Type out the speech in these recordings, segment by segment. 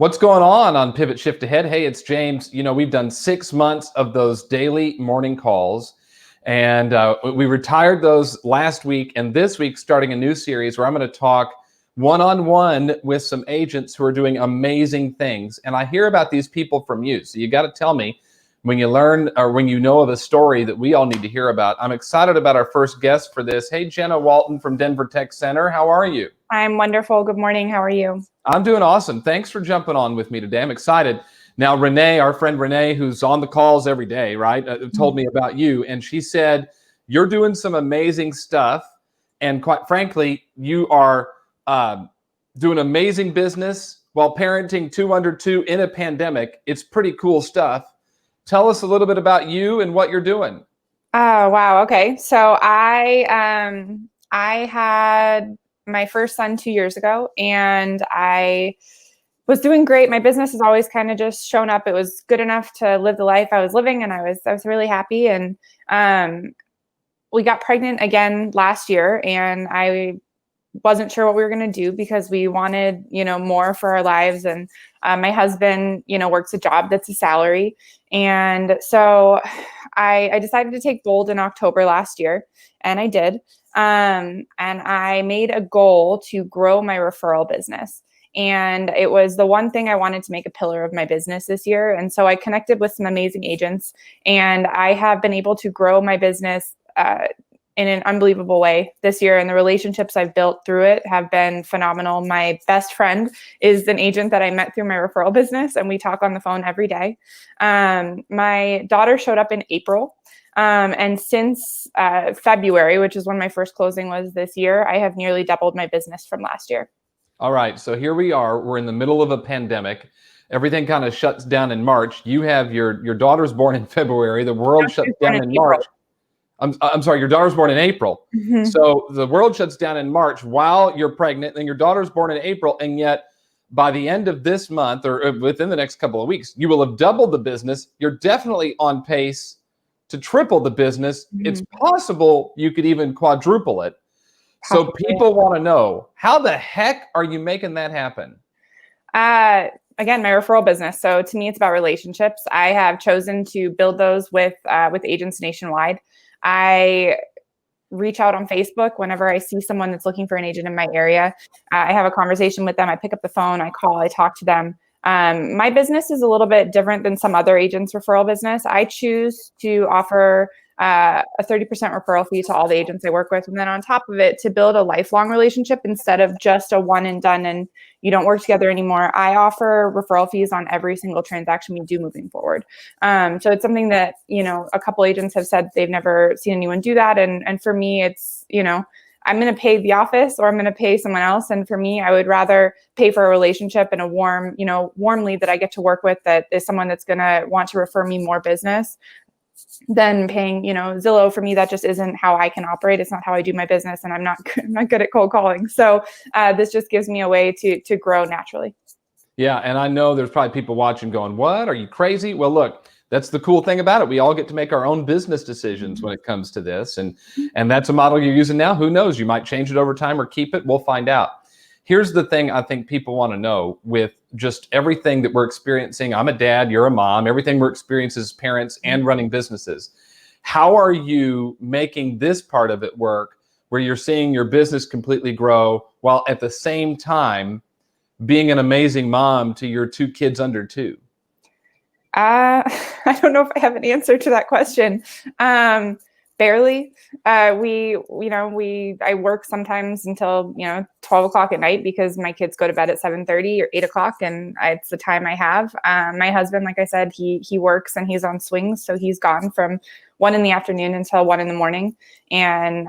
What's going on Pivot Shift Ahead? Hey, it's James. We've done 6 months of those daily morning calls, and we retired those last week. And this week, starting a new series where I'm going to talk one-on-one with some agents who are doing amazing things. And I hear about these people from you. So you got to tell me when you learn or when you know of a story that we all need to hear about. I'm excited about our first guest for this. Hey, Jenna Walton from Denver Tech Center. How are you? I'm wonderful. Good morning. How are you? I'm doing awesome. Thanks for jumping on with me today. I'm excited. Now, Renee, our friend Renee, who's on the calls every day, right, told me about you. And she said, you're doing some amazing stuff. And quite frankly, you are doing amazing business while parenting 2 under 2 in a pandemic. It's pretty cool stuff. Tell us a little bit about you and what you're doing. Oh, wow. Okay. So I had my first son 2 years ago, and I was doing great. My business has always kind of just shown up. It was good enough to live the life I was living, and I was really happy. And we got pregnant again last year, and I wasn't sure what we were going to do because we wanted, more for our lives. And my husband, works a job that's a salary. And so I decided to take bold in October last year, and I did. And I made a goal to grow my referral business. And it was the one thing I wanted to make a pillar of my business this year. And so I connected with some amazing agents, and I have been able to grow my business in an unbelievable way this year. And the relationships I've built through it have been phenomenal. My best friend is an agent that I met through my referral business, and we talk on the phone every day. My daughter showed up in April. And since February, which is when my first closing was this year, I have nearly doubled my business from last year. All right. So here we are. We're in the middle of a pandemic. Everything kind of shuts down in March. You have your daughter's born in February. The world shuts down in March. I'm sorry, your daughter's born in April. Mm-hmm. So the world shuts down in March while you're pregnant, and your daughter's born in April. And yet by the end of this month or within the next couple of weeks, you will have doubled the business. You're definitely on pace to triple the business. Mm-hmm. It's possible you could even quadruple it. So people want to know, how the heck are you making that happen? Again, my referral business. So to me, it's about relationships. I have chosen to build those with agents nationwide. I reach out on Facebook whenever I see someone that's looking for an agent in my area. I have a conversation with them. I pick up the phone, I call, I talk to them. My business is a little bit different than some other agents' referral business. I choose to offer a 30% referral fee to all the agents I work with. And then on top of it, to build a lifelong relationship instead of just a one and done and you don't work together anymore, I offer referral fees on every single transaction we do moving forward. So it's something that, a couple agents have said they've never seen anyone do that. And for me, it's, I'm going to pay the office or I'm going to pay someone else. And for me, I would rather pay for a relationship and a warm lead that I get to work with that is someone that's going to want to refer me more business than paying, Zillow. For me, that just isn't how I can operate. It's not how I do my business, and I'm not good at cold calling. So this just gives me a way to grow naturally. Yeah, and I know there's probably people watching going, "What? Are you crazy?" Well, look, that's the cool thing about it. We all get to make our own business decisions when it comes to this, and that's a model you're using now. Who knows? You might change it over time or keep it. We'll find out. Here's the thing I think people want to know with just everything that we're experiencing. I'm a dad, you're a mom, everything we're experiencing as parents and running businesses. How are you making this part of it work where you're seeing your business completely grow while at the same time being an amazing mom to your 2 kids under 2? I don't know if I have an answer to that question. Barely. I work sometimes until, 12 o'clock at night because my kids go to bed at 7:30 or 8 o'clock, and it's the time I have. My husband, like I said, he works and he's on swings. So he's gone from 1 in the afternoon until 1 in the morning. And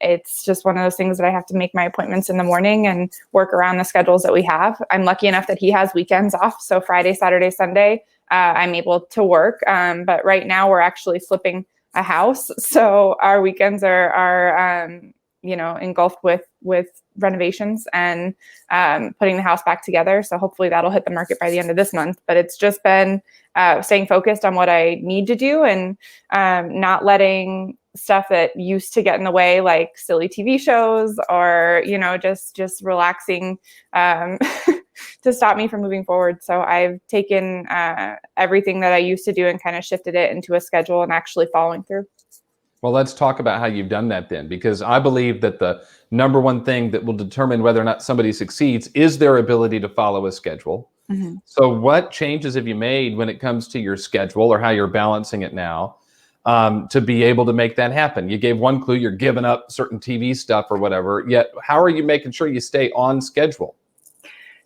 it's just one of those things that I have to make my appointments in the morning and work around the schedules that we have. I'm lucky enough that he has weekends off. So Friday, Saturday, Sunday, I'm able to work. But right now we're actually flipping a house. So our weekends are engulfed with renovations and putting the house back together. So hopefully that'll hit the market by the end of this month. But it's just been staying focused on what I need to do and not letting stuff that used to get in the way, like silly TV shows or, just relaxing to stop me from moving forward. So I've taken everything that I used to do and kind of shifted it into a schedule and actually following through. Well, let's talk about how you've done that then, because I believe that the number one thing that will determine whether or not somebody succeeds is their ability to follow a schedule. Mm-hmm. So what changes have you made when it comes to your schedule or how you're balancing it now to be able to make that happen? You gave one clue, you're giving up certain TV stuff or whatever, yet how are you making sure you stay on schedule?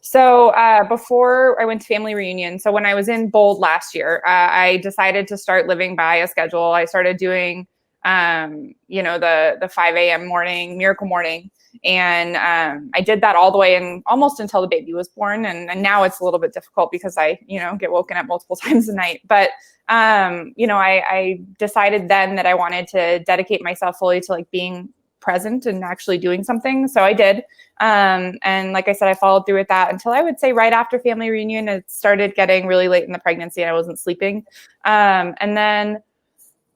So before I went to family reunion, so when I was in Bold last year, I decided to start living by a schedule. I started doing the 5 a.m. morning, miracle morning. And I did that all the way and almost until the baby was born. And now it's a little bit difficult because I, get woken up multiple times a night. But, I decided then that I wanted to dedicate myself fully to like being present and actually doing something. So I did. And like I said, I followed through with that until I would say right after family reunion, it started getting really late in the pregnancy and I wasn't sleeping. And then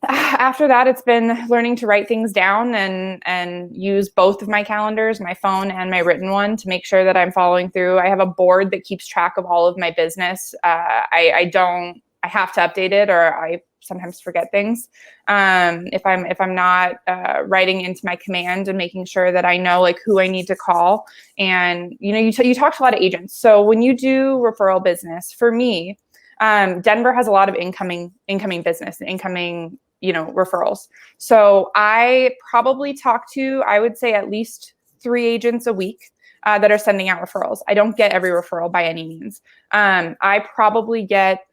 after that, it's been learning to write things down and use both of my calendars, my phone and my written one, to make sure that I'm following through. I have a board that keeps track of all of my business. I have to update it, or I sometimes forget things. If I'm not writing into my command and making sure that I know like who I need to call. And you talked to a lot of agents. So when you do referral business, for me, Denver has a lot of incoming business, incoming referrals. So I probably talk to, I would say, at least 3 agents a week that are sending out referrals. I don't get every referral by any means. I probably get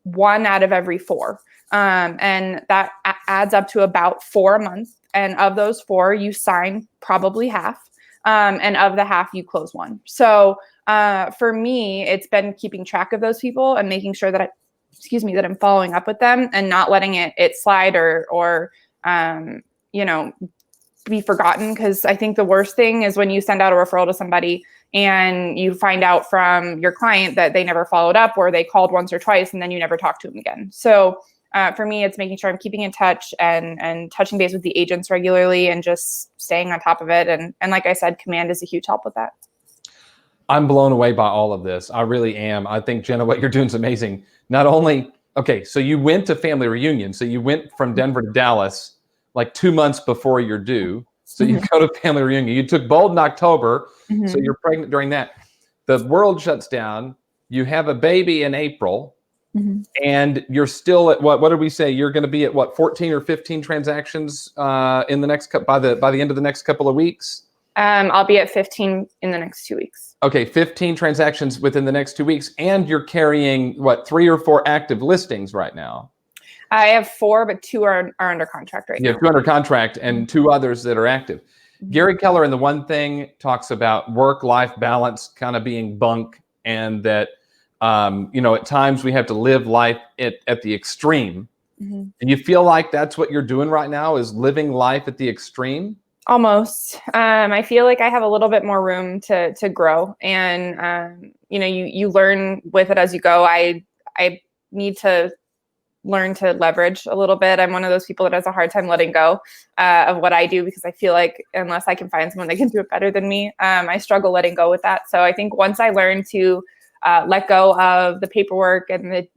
1 out of every 4. And that adds up to about 4 a month. And of those 4, you sign probably half. And of the half, you close 1. So for me, it's been keeping track of those people and making sure that that I'm following up with them and not letting it slide or be forgotten. Because I think the worst thing is when you send out a referral to somebody and you find out from your client that they never followed up or they called once or twice and then you never talk to them again. So for me, it's making sure I'm keeping in touch and touching base with the agents regularly and just staying on top of it. And like I said, command is a huge help with that. I'm blown away by all of this. I really am. I think, Jenna, what you're doing is amazing. Not only, okay, so you went to family reunion. So you went from Denver to Dallas like 2 months before you're due. So you go to family reunion. You took Bold in October. So you're pregnant during that. The world shuts down. You have a baby in April. And you're still at what did we say? You're going to be at what, 14 or 15 transactions in the next by the end of the next couple of weeks? I'll be at 15 in the next 2 weeks. Okay, 15 transactions within the next 2 weeks, and you're carrying what, 3 or 4 active listings right now? I have 4, but 2 are under contract right now. You have 2 under contract and 2 others that are active. Gary Keller in The One Thing talks about work-life balance kind of being bunk, and that at times we have to live life at the extreme. And you feel like that's what you're doing right now, is living life at the extreme? Almost. I feel like I have a little bit more room to grow, and you learn with it as you go. I need to learn to leverage a little bit. I'm one of those people that has a hard time letting go of what I do, because I feel like unless I can find someone that can do it better than me, I struggle letting go with that. So I think once I learn to let go of the paperwork and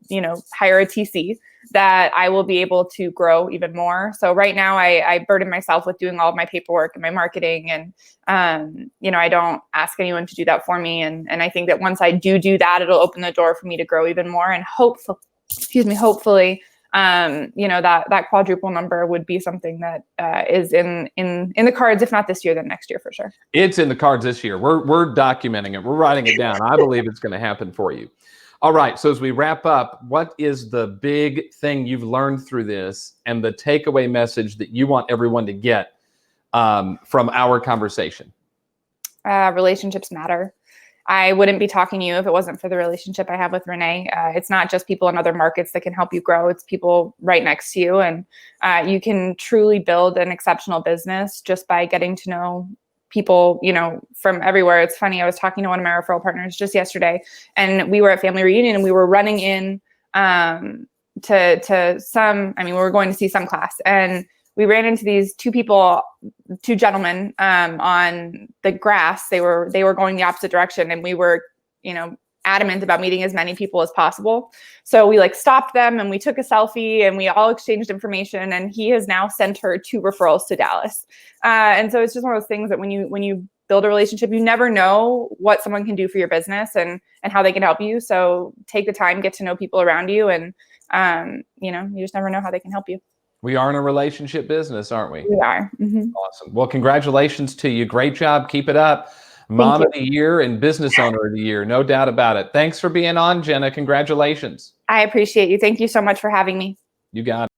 hire a TC, that I will be able to grow even more. So right now I burden myself with doing all of my paperwork and my marketing, and I don't ask anyone to do that for me. And I think that once I do that, it'll open the door for me to grow even more. And hopefully, that quadruple number would be something that is in the cards, if not this year, then next year for sure. It's in the cards this year. We're documenting it. We're writing it down. I believe it's going to happen for you. All right. So as we wrap up, what is the big thing you've learned through this and the takeaway message that you want everyone to get from our conversation? Relationships matter. I wouldn't be talking to you if it wasn't for the relationship I have with Renee. It's not just people in other markets that can help you grow. It's people right next to you. And you can truly build an exceptional business just by getting to know people, from everywhere. It's funny. I was talking to one of my referral partners just yesterday, and we were at family reunion and we were running in to some, we were going to see some class, and we ran into these 2 gentlemen on the grass. They were going the opposite direction, and we were, adamant about meeting as many people as possible. So we like stopped them and we took a selfie and we all exchanged information, and he has now sent her 2 referrals to Dallas. And so it's just one of those things that when you build a relationship, you never know what someone can do for your business and how they can help you. So take the time, get to know people around you, and you know, you just never know how they can help you. We are in a relationship business, aren't we? We are. Mm-hmm. Awesome. Well, congratulations to you. Great job. Keep it up. Mom of the Year and Business Owner of the Year. No doubt about it. Thanks for being on, Jenna. Congratulations. I appreciate you. Thank you so much for having me. You got it.